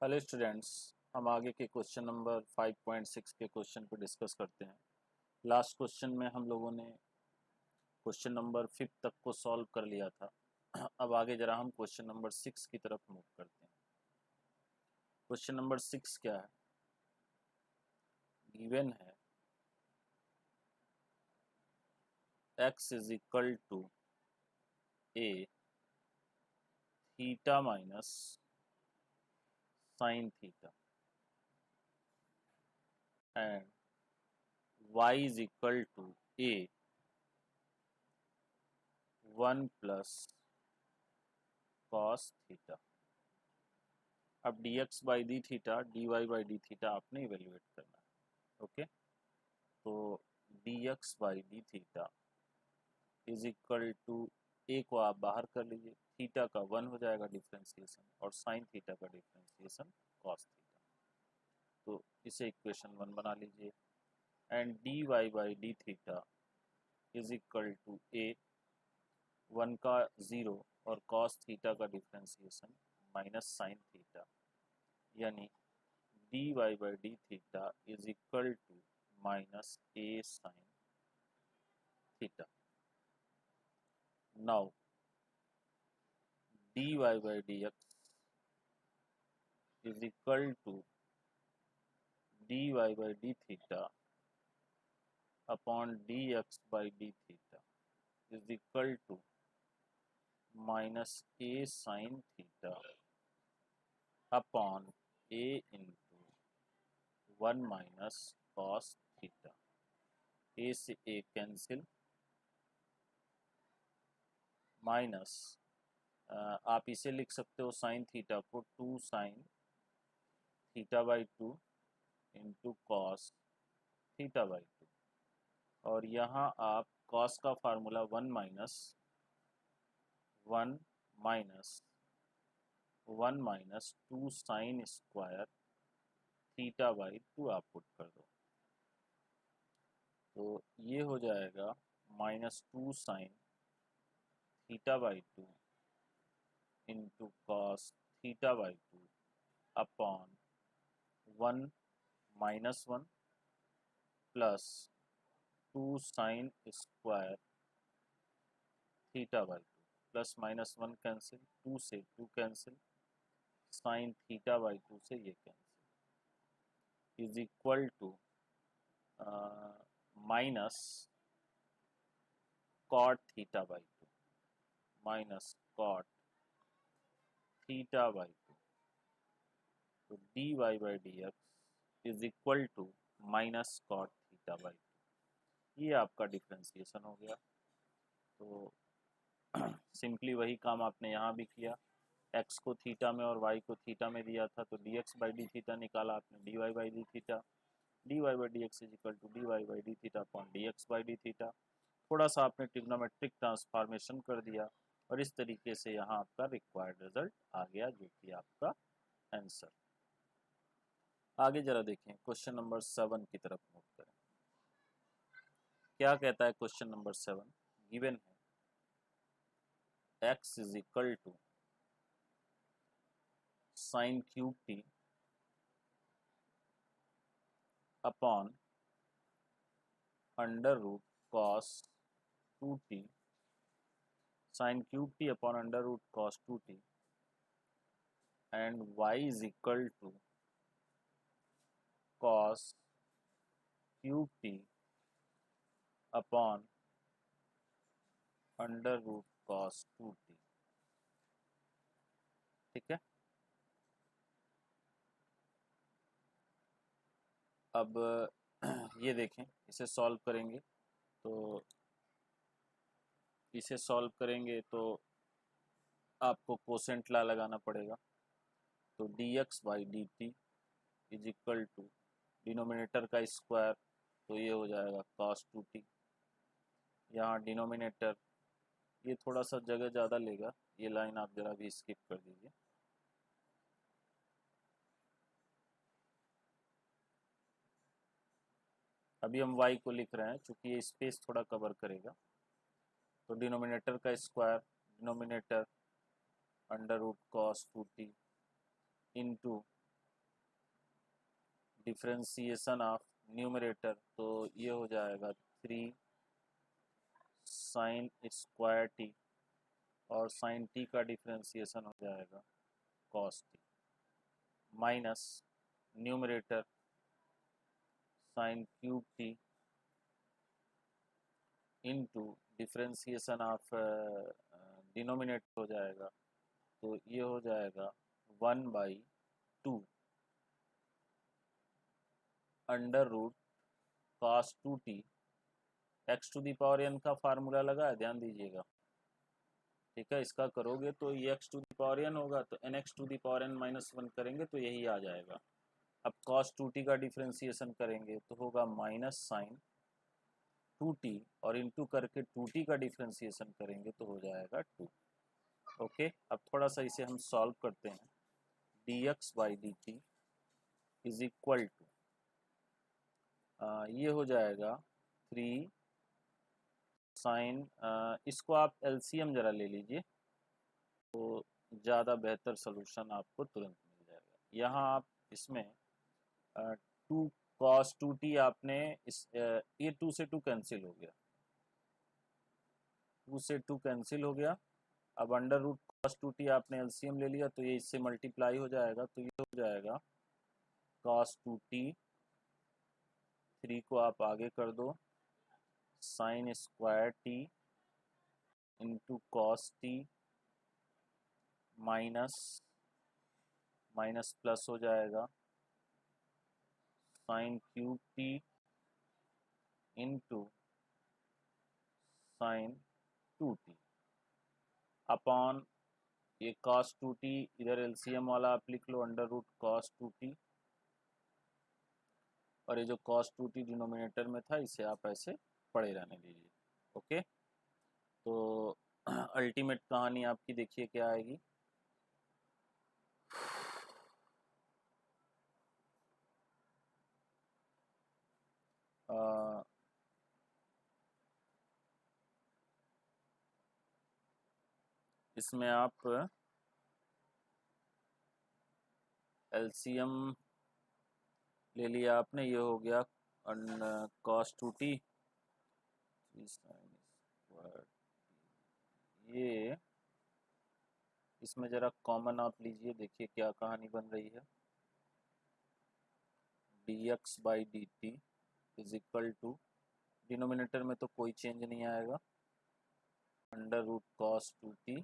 Hello students. हम आगे के क्वेश्चन नंबर 5.6 के क्वेश्चन पर डिस्कस करते हैं। लास्ट क्वेश्चन में हम लोगों ने क्वेश्चन नंबर 5 तक को सॉल्व कर लिया था। अब आगे जरा हम क्वेश्चन नंबर 6 की तरफ मूव करते हैं। क्वेश्चन नंबर 6 क्या है? गिवन है x is equal to a theta minus sine theta and y is equal to a 1 plus cos theta. अब dx by d theta dy by d theta आपने evaluate करना है। Okay, तो dx by d theta is equal to a को आप बाहर कर लीजिए, थीटा का 1 हो जाएगा डिफ्रेंसिएशन और साइन थीटा का डिफ्रेंसिएशन कॉस थीटा। तो इसे इक्वेशन 1 बना लीजिए and dy by d theta is equal to a 1 का 0 और कॉस थीटा का डिफ्रेंसिएशन माइनस साइन थीटा, यानी dy by d theta is equal to minus a sine theta. Now dy by dx is equal to dy by d theta upon dx by d theta is equal to minus a sin theta upon a into 1 minus cos theta। a से a cancel minus आप इसे लिख सकते हो sine theta को 2 sine theta by 2 into cos theta by 2, और यहाँ आप कॉस का formula 1 minus 2 sine square theta by 2 आप पुट कर दो, तो ये हो जाएगा -2 sine theta by 2 into cos theta by 2 upon 1 -1 plus 2 sine square theta by 2 plus -1 cancel, 2 से 2 कैंसिल, साइन थीटा बाई 2 से ये cancel is equal to minus cot theta by 2 minus cot theta by 2। तो d y by d x is equal to minus cot theta by 2। ये आपका differentiation हो गया। तो simply वही काम आपने यहाँ भी किया, x को थीटा में और y को थीटा में दिया था, तो dx बाई डी थीटा निकाला आपने, dy by d theta, dy by d x is equal to dy by d theta upon dx by d theta. थोड़ा सा आपने ट्रिग्नोमेट्रिक ट्रांसफॉर्मेशन कर दिया और इस तरीके से यहाँ आपका रिक्वायर्ड रिजल्ट आ गया, जो कि आपका आंसर। आगे जरा देखें, क्वेश्चन नंबर 7 की तरफ मूव करें। क्या कहता है क्वेश्चन नंबर 7? गिवन है x is equal to sine cube t upon under root cos 2t, sine cube t upon under root cos 2t and y is equal to cos cube t upon under root cos 2t। ठीक है, अब ये देखें, इसे solve करेंगे तो आपको quotient ला लगाना पड़ेगा। तो dx by d t is equal to denominator का स्क्वायर, तो ये हो जाएगा cos 2t। यहाँ डिनोमिनेटर ये थोड़ा सा जगह ज़्यादा लेगा, ये लाइन आप जरा भी स्किप कर दीजिए। अभी हम y को लिख रहे हैं, चूंकि ये स्पेस थोड़ा कवर करेगा। तो डिनोमिनेटर का square, denominator under root cos 2t into differentiation of numerator, तो ये हो जाएगा 3 साइन स्क्वायर टी, और साइन टी का डिफ्रेंसिएशन हो जाएगा cos t, minus numerator sine cube t into differentiation of denominator हो जाएगा, तो ये हो जाएगा 1/2 under root cos 2t। X to the power n का फार्मूला लगा है, ध्यान दीजिएगा, ठीक है। इसका करोगे तो ये x to the power n होगा, तो n x to the power n -1 करेंगे तो यही आ जाएगा। अब कॉस 2t का डिफ्रेंसिएशन करेंगे तो होगा माइनस साइन 2t, और इंटू करके 2t का डिफ्रेंसिएशन करेंगे तो हो जाएगा 2। ओके, अब थोड़ा सा इसे हम सॉल्व करते हैं। dx/dt इज इक्वल टू, ये हो जाएगा 3 साइन, इसको आप एलसीएम ज़रा ले लीजिए तो ज़्यादा बेहतर सोल्यूशन आपको तुरंत मिल जाएगा। यहाँ आप इसमें 2 कॉस 2t आपने इस ये 2 से 2 कैंसिल हो गया, 2 से 2 कैंसिल हो गया। अब अंडर रूट कॉस 2t आपने एलसीएम ले लिया तो ये इससे मल्टीप्लाई हो जाएगा, तो ये हो जाएगा कॉस 2t, 3 को आप आगे कर दो, sign square t into cos t, minus minus plus हो जाएगा sign cube t into sign 2t upon ये कॉस 2t, इधर एलसीएम वाला आप लिख लो अंडर रूट कॉस 2t, और ये जो कॉस 2t डिनोमिनेटर में था इसे आप ऐसे पड़े रहने दीजिए। ओके, तो अल्टीमेट कहानी आपकी देखिए क्या आएगी। इसमें आप एलसीएम ले लिया आपने, ये हो गया कॉस 2t, ये इसमें ज़रा कॉमन आप लीजिए, देखिए क्या कहानी बन रही है। dx/dt is equal to, denominator में तो कोई चेंज नहीं आएगा, under root cos 2t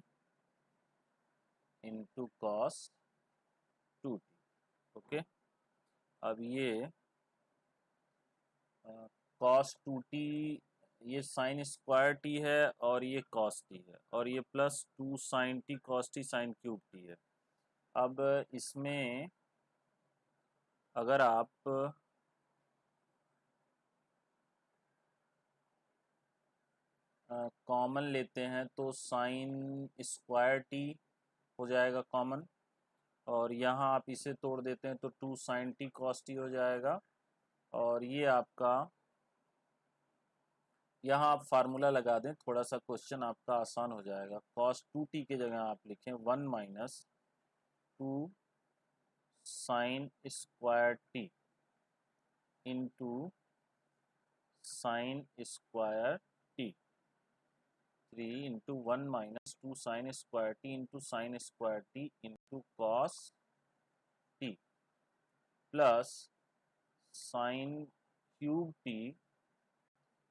into cos 2t। Okay, अब ये कॉस 2t, ये साइन स्क्वायर टी है और ये कॉस टी है, और ये plus 2 sine t cos t sine cube t है। अब इसमें अगर आप कॉमन लेते हैं तो साइन स्क्वायर टी हो जाएगा कॉमन, और यहाँ आप इसे तोड़ देते हैं तो 2 साइन टी कॉस टी हो जाएगा, और ये आपका, यहाँ आप फार्मूला लगा दें, थोड़ा सा क्वेश्चन आपका आसान हो जाएगा। कॉस 2t के जगह आप लिखें 1 minus 2 sine square t into sine square t, 3 into 1 minus 2 sine square t into sine square t into cos t, plus sine cube t,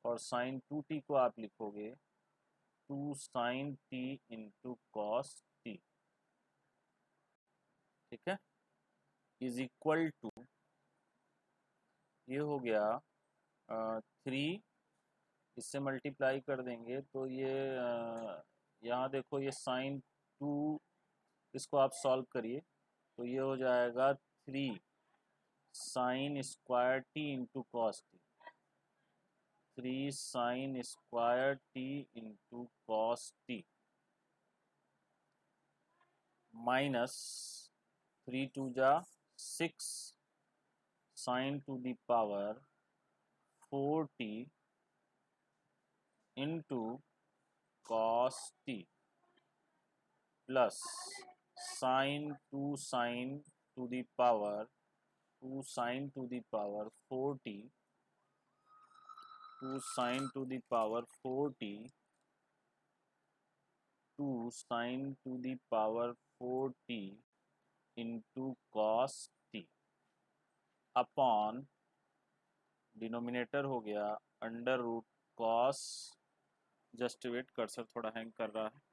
और साइन 2t को आप लिखोगे 2 sine t into cos t, ठीक है, is equal to, ये हो गया 3, इससे मल्टीप्लाई कर देंगे तो ये यहाँ देखो ये साइन 2, इसको आप सॉल्व करिए तो ये हो जाएगा 3 sine square t into cos T, 3 sine square t into cos t, minus 3 2 जा 6 sign to the power 4t into cos t, plus sign 2 sign to the power 2 sin to the power 4t, 2 sin to the power 4t, 2 sin to the power 4t into cos t upon denominator हो गया under root cos, just wait cursor थोड़ा hang कर रहा है,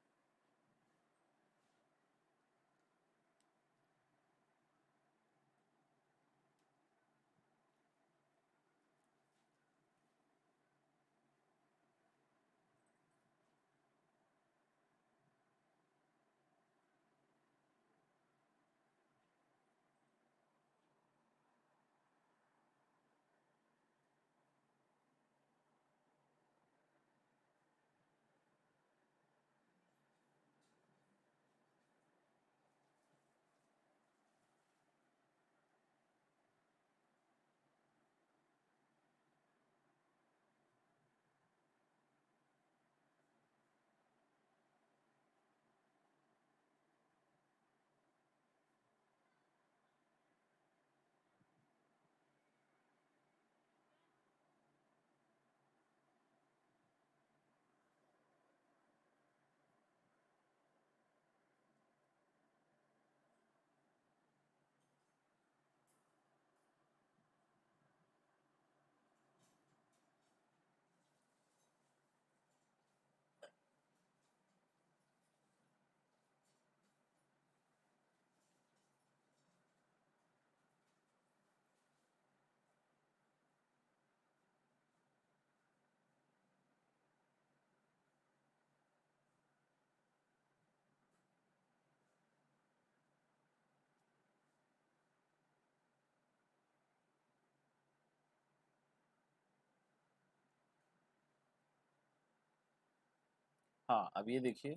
हाँ अब ये देखिए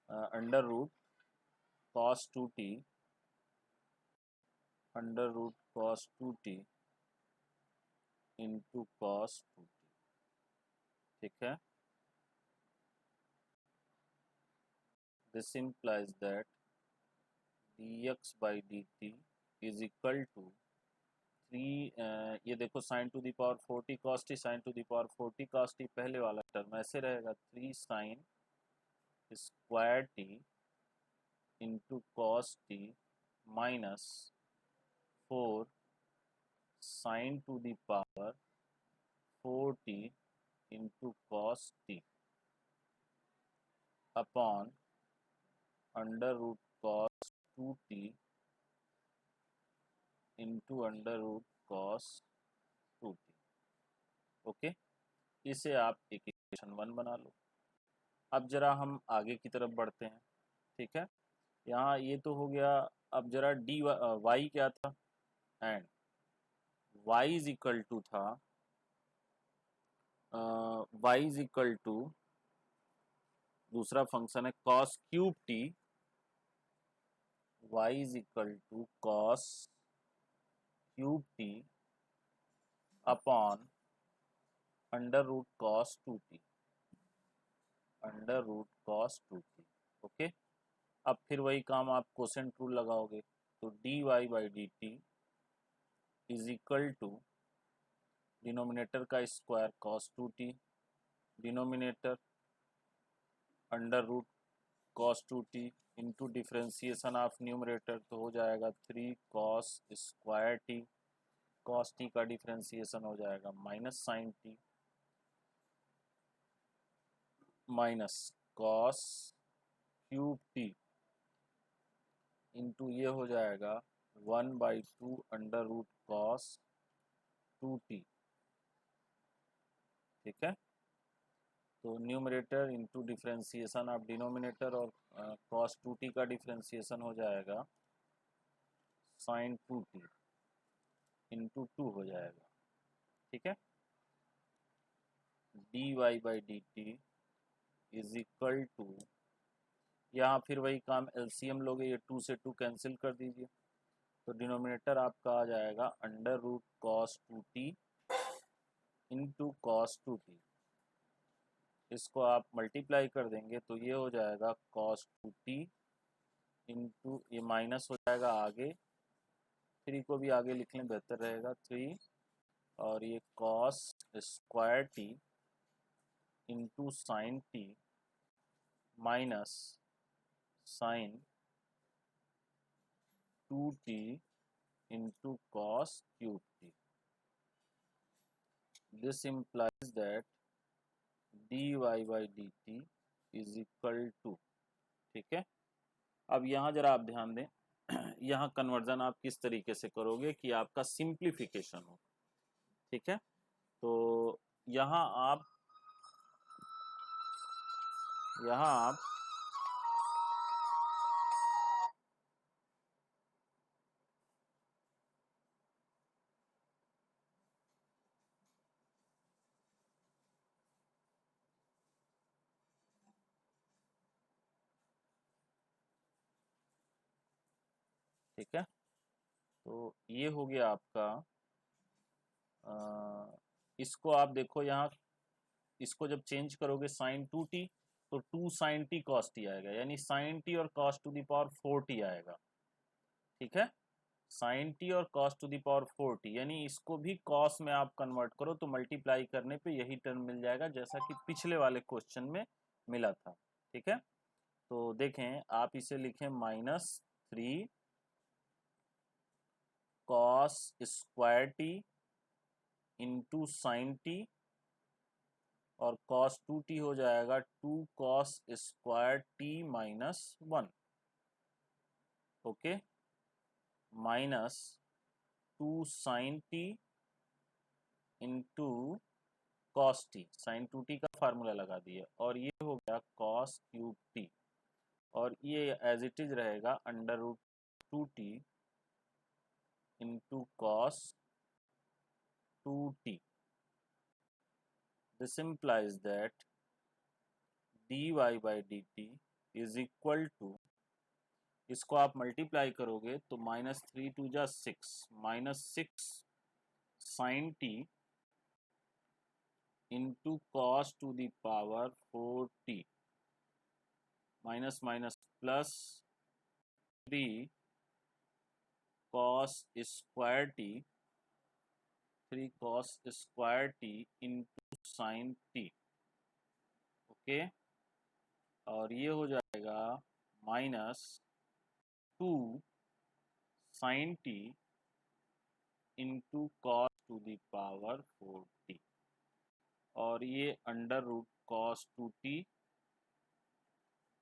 under root cos 2t, under root cos 2t into cos 2t, ठीक है, this implies that dx by dt is equal to 3, ये देखो sine to the power 4t cos t, sine to the power 4t cos t, पहले वाला term ऐसे रहेगा 3 sine square t into cos t minus 4 sine to the power 4t into cos t upon under root cos 2t into under root cos 2t। Okay, इसे आप equation 1 बना लो। अब जरा हम आगे की तरफ बढ़ते हैं, ठीक है, यहाँ ये तो हो गया। अब जरा डी वाई क्या था, and y is equal to था, वाई इज इक्वल टू दूसरा फंक्शन है cos cube t, y is equal to cos cube t upon under root cos 2t, under root cos 2t। Okay, अब फिर वही काम आप कोसेंट रूल लगाओगे, तो d y by d t is equal to denominator का square cos 2t, denominator under root cos 2t into differentiation of numerator, तो हो जाएगा 3 cos square t, cos t का डिफ्रेंसिएशन हो जाएगा minus sine t minus cos cube t into ये हो जाएगा 1/2 अंडर रूट कॉस 2t, ठीक है। तो numerator into differentiation of denominator और कॉस 2t का डिफ्रेंसिएशन हो जाएगा साइन 2t इंटू 2 हो जाएगा, ठीक है। D y by d t is equal to, यहाँ फिर वही काम एलसीएम लोगे, ये 2 से 2 कैंसिल कर दीजिए, तो डिनोमिनेटर आपका आ जाएगा under root cos 2t into cos 2t, इसको आप मल्टीप्लाई कर देंगे तो ये हो जाएगा कॉस 2t इंटू ये माइनस हो जाएगा आगे 3 को भी आगे लिख लें बेहतर रहेगा, 3 और ये cos square t into sine t minus sine 2t into cos cube t. This implies that dy by dt is equal to, ठीक है। अब यहाँ जरा आप ध्यान दें, यहाँ कन्वर्जन आप किस तरीके से करोगे कि आपका सिंप्लीफिकेशन हो, ठीक है। तो यहाँ आप ठीक है, तो ये हो गया आपका। इसको आप देखो यहाँ, इसको जब चेंज करोगे साइन 2t तो 2 साइन टी कॉस टी आएगा, यानी साइन टी और cos to the power 4t आएगा, ठीक है। साइन टी और cos to the power 4t, यानी इसको भी कॉस में आप कन्वर्ट करो तो मल्टीप्लाई करने पे यही टर्म मिल जाएगा जैसा कि पिछले वाले क्वेश्चन में मिला था, ठीक है। तो देखें, आप इसे लिखें -3 cos square t into sine t और कॉस 2t हो जाएगा 2 cos square t minus 1, okay, minus 2 sine t into cos t, sine 2t का फार्मूला लगा दिया, और ये हो गया कॉस क्यूब टी, और ये एज इट इज रहेगा under root 2t into cos 2t। This implies that dy by dt is equal to, इसको आप मल्टीप्लाई करोगे तो -3 2 जा 6, -6 sine t into cos to the power 4t minus minus plus 3 cos square t, 3 cos square t into sine t, okay, और ये हो जाएगा -2 sine t into cos to the power 4t, और ये under root cos 2t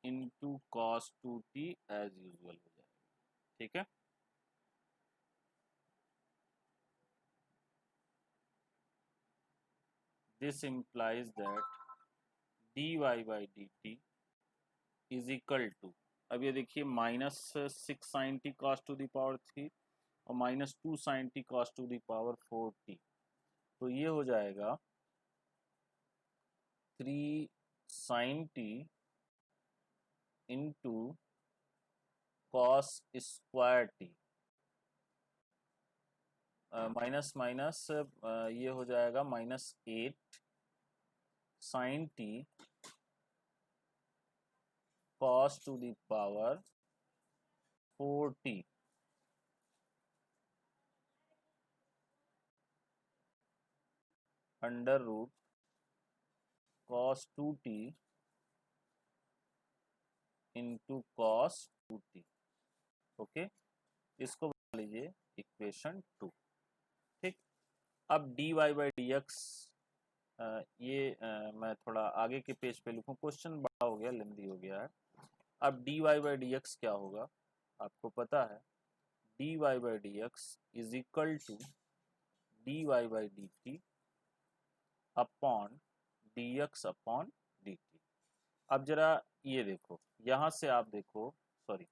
into cos 2t as usual हो जाएगा, ठीक है। This implies that dy by dt is equal to, अब ये देखिए -6 sine t cos to the power 3 और -2 sine t cos to the power 4t, तो ये हो जाएगा 3 sine t into cos square t, minus minus ये हो जाएगा -8 sine t cos to the power 4t under root cos 2t into cos 2t, okay, इसको बना लीजिए इक्वेशन 2, ठीक। अब dy बाई डी एक्स, मैं थोड़ा आगे के पेज पे लिखूं, क्वेश्चन बड़ा हो गया, लेंदी हो गया है। अब dy बाई डी एक्स क्या होगा, आपको पता है, dy by d x is equal to dy by d t upon dx upon dt। अब जरा ये देखो, यहां से आप देखो, सॉरी,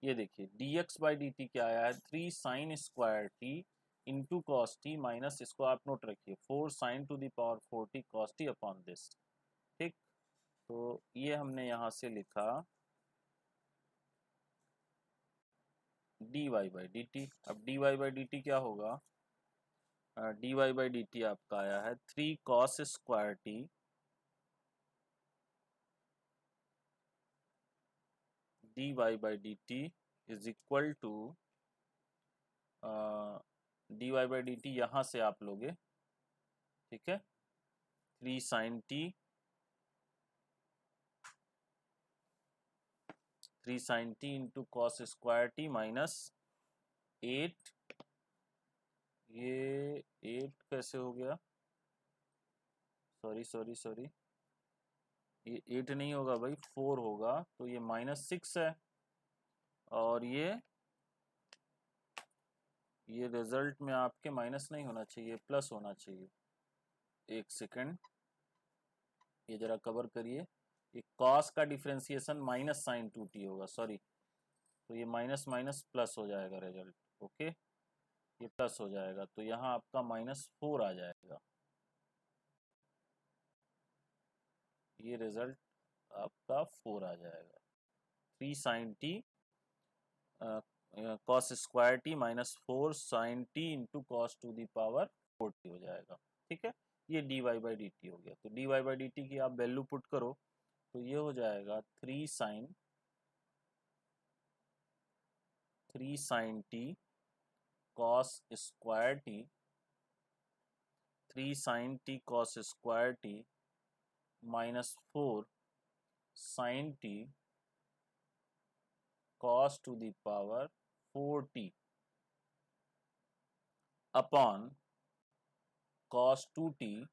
ये देखिए dx बाई डी टी क्या आया है, 3 sine square t into cos t minus, इसको आप नोट रखिए 4 sine to the power 4t cos t upon this, ठीक। तो ये हमने यहाँ से लिखा dy बाई डी टी। अब dy बाई डी टी क्या होगा, dy बाई डी टी आपका आया है 3 cos square t dy by d t is equal to d y by d t यहाँ से आप लोगे, ठीक है, 3 sin t into cos square t minus 8, ये 8 कैसे हो गया, सॉरी, ये 8 नहीं होगा भाई, 4 होगा, तो ये -6 है, और ये रिजल्ट में आपके माइनस नहीं होना चाहिए, प्लस होना चाहिए। एक सेकंड, ये जरा कवर करिए, ये कॉस का डिफ्रेंसिएशन माइनस साइन 2t होगा, सॉरी, तो ये माइनस माइनस प्लस हो जाएगा रिजल्ट, ओके, ये प्लस हो जाएगा, तो यहाँ आपका -4 आ जाएगा, ये रिजल्ट आपका 4 आ जाएगा। 3 sin t cos square t -4 sin t into cos to the power 40 हो जाएगा, ठीक है। ये d y by d t हो गया, तो d y by d t की आप वैल्यू पुट करो, तो ये हो जाएगा 3 sin t cos square t, 3 sin t cos square t -4 sin t cos to the power 4t upon cos 2t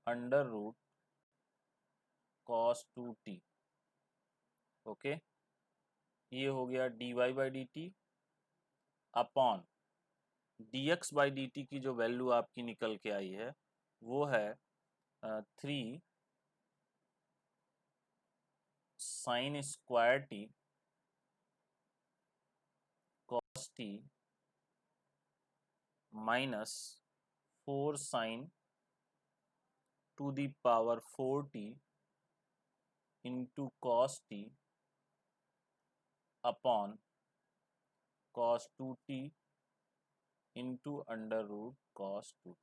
under root cos 2t, okay, ये हो गया d y by d t upon d x by d t की जो value आपकी निकल के आई है वो है 3 sin² t cos t -4 sin to the power 4t into cos t upon cos 2t into under root cos 2t।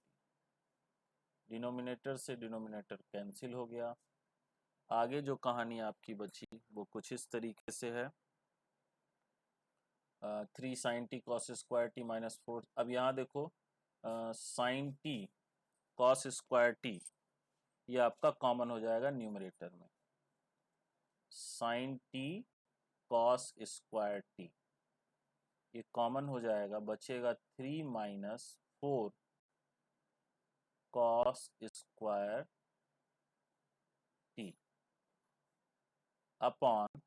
Denominator से denominator cancel हो गया। आगे जो कहानी आपकी बची वो कुछ इस तरीके से है, 3 sin t cos square t -4, अब यहाँ देखो sin t cos square T ये आपका कॉमन हो जाएगा न्यूमरेटर में, sin t cos square T ये कॉमन हो जाएगा, बचेगा 3 - 4 cos स्क्वायर टी अपॉन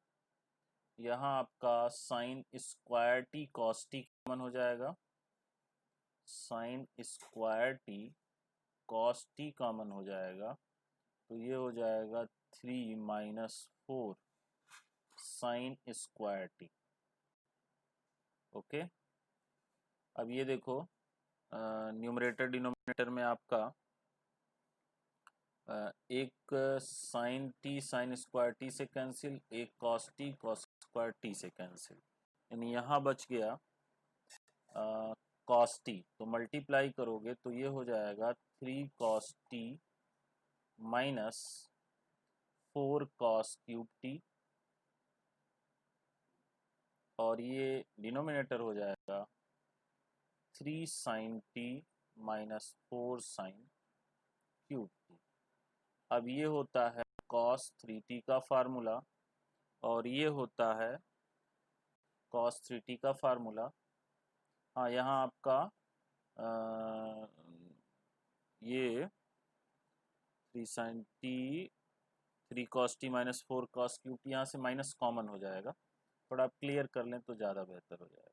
यहाँ आपका sin square T cos T common हो जाएगा, sin square T cos T common हो जाएगा, तो ये हो जाएगा 3 - 4 sin स्क्वायर टी, ओके। अब ये देखो न्यूमरेटर डिनोमिनेटर में आपका एक sin t sin square T से कैंसिल, एक cos t cos square T से कैंसिल, यानी यहाँ बच गया cos t, तो मल्टीप्लाई करोगे तो ये हो जाएगा 3 cos t -4 cos cube t, और ये डिनोमिनेटर हो जाएगा 3 sin t -4 sin cube t। अब ये होता है cos 3t का फार्मूला, और ये होता है cos 3t का फार्मूला। हाँ, यहाँ आपका ये 3 sin t 3 cos t -4 cos cube t यहाँ से माइनस कॉमन हो जाएगा, थोड़ा आप क्लियर कर लें तो ज़्यादा बेहतर हो जाएगा।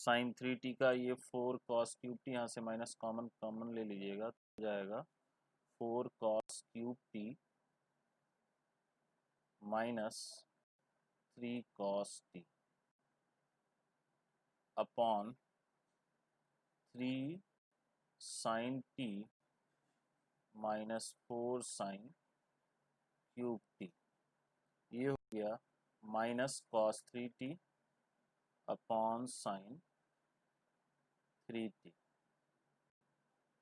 sin 3t का ये 4 cos क्यूब t यहाँ से माइनस कॉमन ले लीजिएगा, तो हो जाएगा 4 cos cube t -3 cos t अपॉन 3 sin t -4 sin cube t, ये हो गया -cos 3t अपॉन sin 3t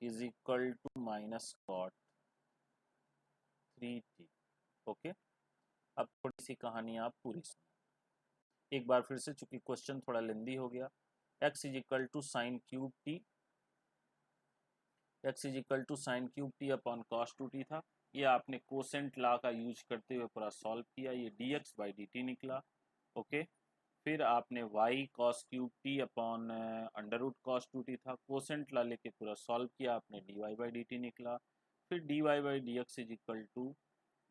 is equal to -cot 3t। Okay, अब थोड़ी सी कहानी आप पूरी सुनो एक बार फिर से, चूंकि क्वेश्चन थोड़ा लेंदी हो गया। x is equal to sine cube t, x is equal to sine cube t upon cos 2t था। ये आपने कोसेंट लॉ का यूज करते हुए पूरा सॉल्व किया, ये dx बाई dt निकला। ओके, फिर आपने y cos cube t upon under root cos 2t था, कोसेंट लॉ लेके पूरा सॉल्व किया आपने, dy बाई dt निकला। फिर dy by dx is equal to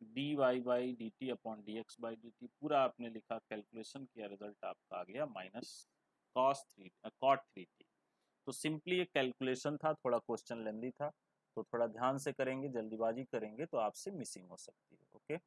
dy by dt upon dx by dt, पूरा आपने लिखा, कैलकुलेशन किया, रिजल्ट आपका आ गया माइनस cot 3t। तो सिंपली एक कैलकुलेशन था, थोड़ा क्वेश्चन लेंदी था, तो थोड़ा ध्यान से करेंगे, जल्दीबाजी करेंगे तो आपसे मिसिंग हो सकती है। ओके।